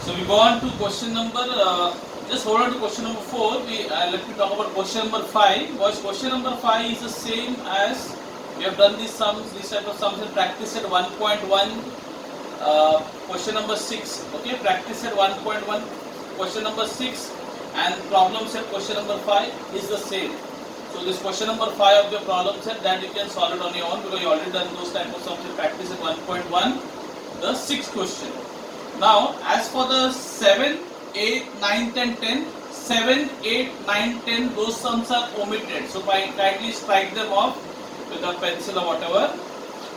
So we go on to question number. Just hold on to question number 4. Let me talk about question number 5. Boys, question number 5 is the same as we have done these sums, these type of sums in practice at 1.1. Question number 6. Okay, practice at 1.1. Question number 6 and problem set question number 5 is the same. So this question number 5 of the problem set, that you can solve it on your own because you already done those type of sums in practice at 1.1. The 6th question. Now, as for the 7, 8, 9, 10, 10, 7, 8, 9, 10, those sums are omitted. So, kindly strike them off with a pencil or whatever.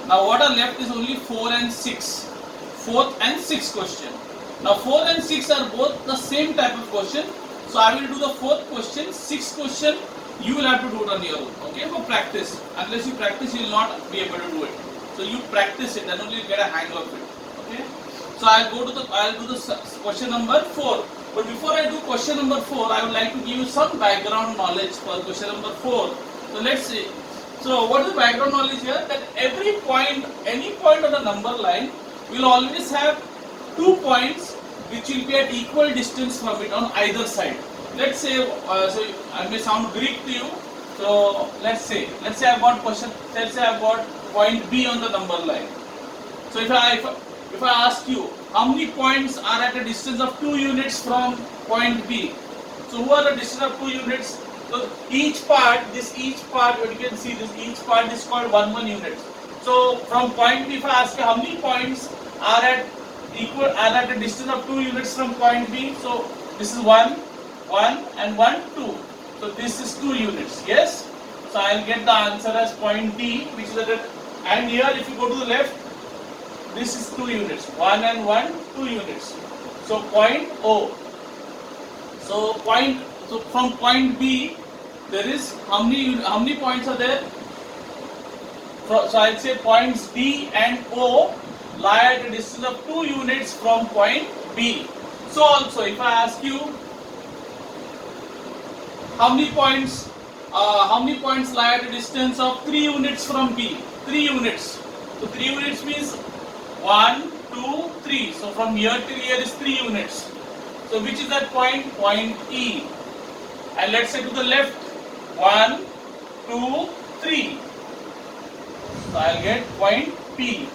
Now, what are left is only 4 and 6. 4th and 6th question. Now, 4 and 6 are both the same type of question. So, I will do the 4th question. 6th question, you will have to do it on your own. Okay, for practice. Unless you practice, you will not be able to do it. So, you practice it, then only you get a hang of it. Okay. So I'll do the question number 4. But before I do question number 4, I would like to give you some background knowledge for question number 4. So let's see. So what is the background knowledge here? That every point, any point on the number line will always have 2 points which will be at equal distance from it on either side. Let's say, so I may sound Greek to you. So let's say I've got point B on the number line. So if I ask you how many points are at a distance of 2 units from point B, so who are the distance of 2 units? So each part, what you can see, each part is called 1 unit. So from point B, if I ask you how many points are at a distance of 2 units from point B, so this is 1 and 1, 2. So this is 2 units. Yes. So I'll get the answer as point D, which is at and here if you go to the left, this is 2 units. 1 and 1, 2 units. So point O. So from point B, there is how many points are there? So I'll say points D and O lie at a distance of 2 units from point B. So also, if I ask you how many points lie at a distance of 3 units from B? 3 units. So 3 units means 1, 2, 3. So from here till here is 3 units. So which is that point? Point E. And let's say to the left, 1, 2, 3. So I'll get point P.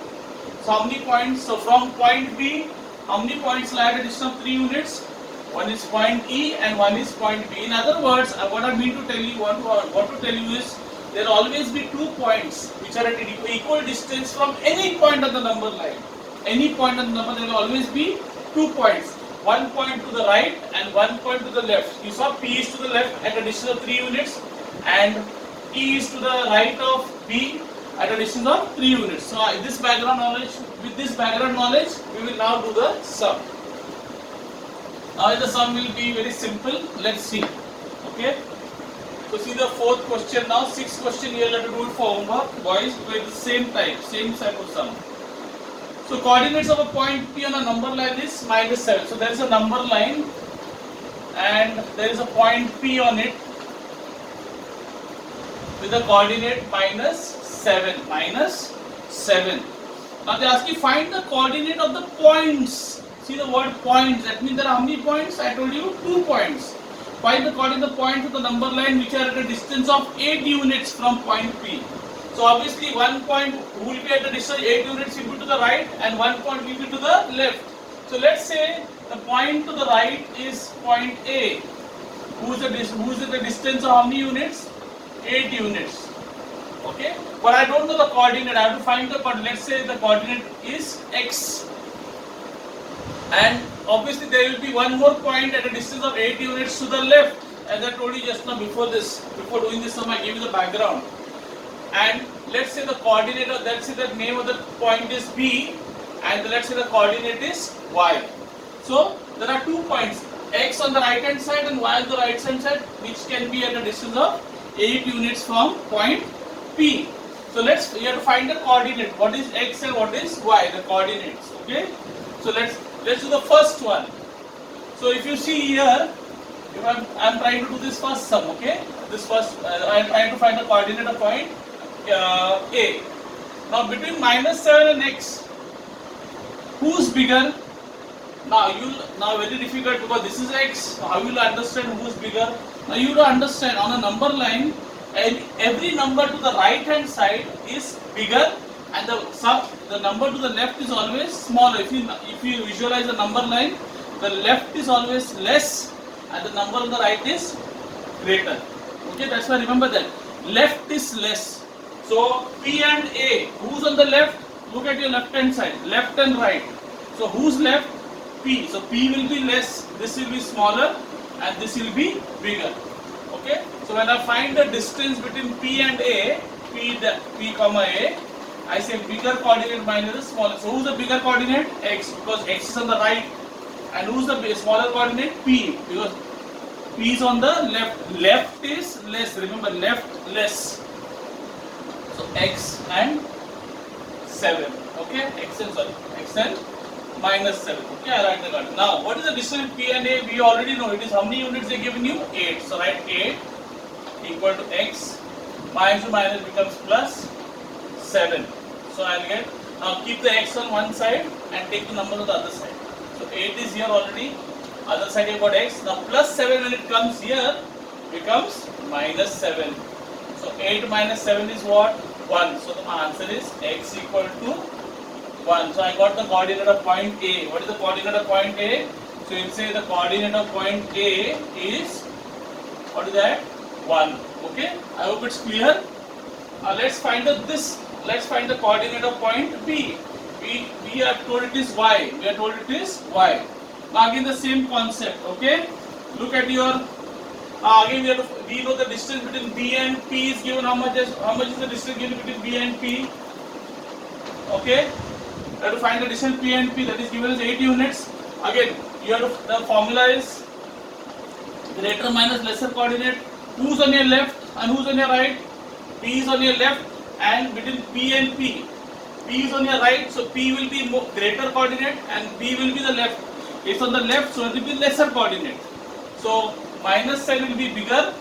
So how many points? So from point B, how many points lie at a distance of 3 units? One is point E and one is point B. In other words, what I mean to tell you, what to tell you is, there will always be 2 points which are at equal distance from any point on the number line. Any point on the number, there will always be 2 points. 1 point to the right and 1 point to the left. You saw P is to the left at a distance of 3 units and E is to the right of B at a distance of 3 units. So with this background knowledge, we will now do the sum. Now the sum will be very simple. Let's see. Okay. So see the 4th question now. 6th question you will have to do it for homework, boys, with the same type of sum. So coordinates of a point P on a number line is -7. So there is a number line and there is a point P on it with the coordinate -7. Now they ask you find the coordinate of the points. See the word points. That means there are how many points? I told you 2 points. Find the coordinate points of the number line which are at a distance of 8 units from point P. So obviously 1 point will be at a distance 8 units will be to the right and 1 point will be to the left. So let's say the point to the right is point A. Who is at the distance of how many units? 8 units. Okay. But I don't know the coordinate. I have to find the coordinate. Let's say the coordinate is X. And obviously there will be one more point at a distance of 8 units to the left. As I told you just now before doing this sum, I gave you the background. And let's say the coordinate, let's say the name of the point is B and let's say the coordinate is Y. So there are 2 points, X on the right hand side and Y on the right hand side, which can be at a distance of 8 units from point P. So you have to find the coordinate. What is X and what is Y? The coordinates. Okay. So let's do the first one. So if you see here, if I'm trying to do this first sum, okay? I'm trying to find the coordinate of point A. Now between -7 and X, who's bigger? Now very difficult because this is x. How you will understand who is bigger? Now you will understand on a number line, and every number to the right hand side is bigger, and the number to the left is always smaller. If you visualize a number line, the left is always less, and the number on the right is greater. Okay, that's why remember that left is less. So P and A, who's on the left? Look at your left hand side, left and right. So who's left? P. So P will be less, this will be smaller, and this will be bigger. Okay. So when I find the distance between P and A, P comma A, I say bigger coordinate minus the smaller. So who's the bigger coordinate? X, because X is on the right. And who's the smaller coordinate? P, because P is on the left. Left is less. Remember, left less. So X and 7. Okay. X and minus 7. Okay, I write the coordinate. Now, what is the distance between P and A? We already know it is how many units they given you? 8. So write 8 equal to X. Minus to minus becomes plus 7. So I'll get, now keep the X on one side and take the number on the other side. So 8 is here already. Other side you got X. Now plus 7 when it comes here becomes minus 7. So 8 minus 7 is what? 1. So the answer is X equal to 1. So I got the coordinate of point A. What is the coordinate of point A? So you'll say the coordinate of point A is, what is that? 1. Okay. I hope it's clear. Let's find the coordinate of point B. We are told it is Y. We are told it is Y. Now again the same concept. Okay. Look at your. Again we know the distance between B and P is given. How much is the distance given between B and P? Okay. You have to find the distance P and P, that is given as 8 units. Again, the formula is greater minus lesser coordinate. Who's on your left and who's on your right? P is on your left, and between P and P is on your right, so P will be greater coordinate and P will be the left. It's on the left, so it will be lesser coordinate. So minus sign will be bigger,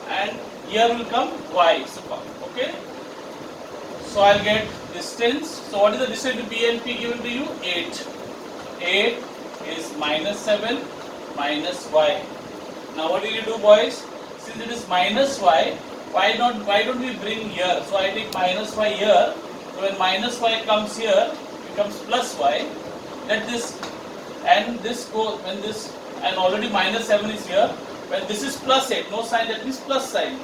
and here will come Y. Okay. So I'll get distance. So what is the distance between B and P given to you? 8. 8 is minus 7 minus Y. Now what will you do, boys? Since it is minus Y, why don't we bring here? So I take minus Y here. So when minus Y comes here, it becomes plus Y. Let this and this go, when this, and already minus 7 is here. When this is plus 8, no sign, that means plus sign.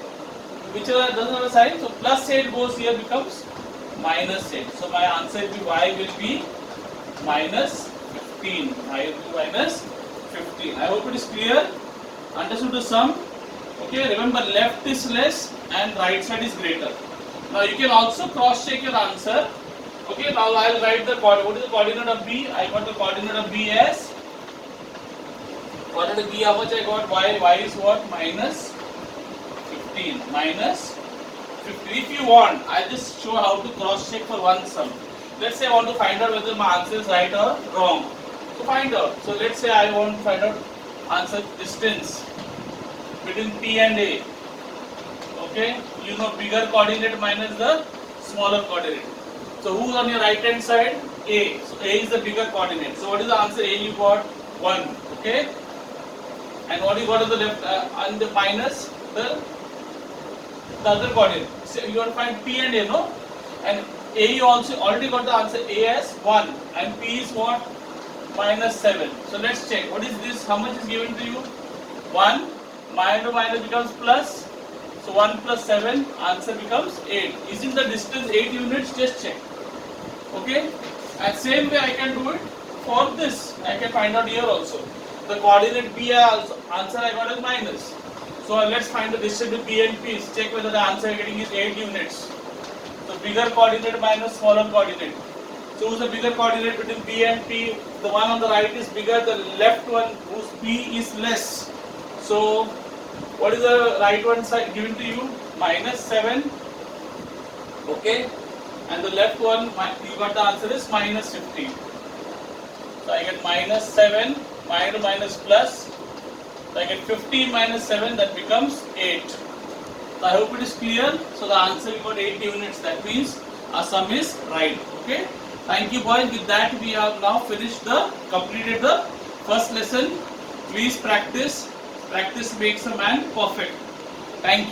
Whichever doesn't have a sign, so plus 8 goes here, becomes minus 8. So my answer will be Y will be minus 15. Y will be minus 15. I hope it is clear. Understood the sum? Okay, remember left is less and right side is greater. Now you can also cross check your answer. Okay, now I will write the coordinate. What is the coordinate of B? I got the coordinate of B as, coordinate of B, how much I got? Y. Y is what? Minus 15. Minus 15. If you want, I'll just show how to cross check for one sum. Let's say I want to find out whether my answer is right or wrong. So find out. So let's say I want to find out answer distance between P and A. Okay, you know bigger coordinate minus the smaller coordinate. So who's on your right hand side? A. So A is the bigger coordinate. So what is the answer? A you got 1. Okay, and what you got on the left and the minus the other coordinate. So you want to find P and A, no? And A you also already got the answer. A as 1 and P is what? Minus 7. So let's check. What is this? How much is given to you? 1. Minus becomes plus. So 1 plus 7, answer becomes 8. Isn't the distance 8 units? Just check. Okay. And same way I can do it for this. I can find out here also. The coordinate B also, answer I got is minus. So let's find the distance between B and P. Check whether the answer I am getting is 8 units. So bigger coordinate minus smaller coordinate. So who's the bigger coordinate between B and P? The one on the right is bigger, the left one whose P is less. So what is the right one side given to you? Minus 7. Okay. And the left one, you got the answer is minus 15. So I get minus 7, minus plus. So I get 15 minus 7, that becomes 8. So I hope it is clear. So the answer we got 8 units. That means our sum is right. Okay. Thank you, boys. With that, we have now completed the first lesson. Please practice. Practice makes a man perfect. Thank you.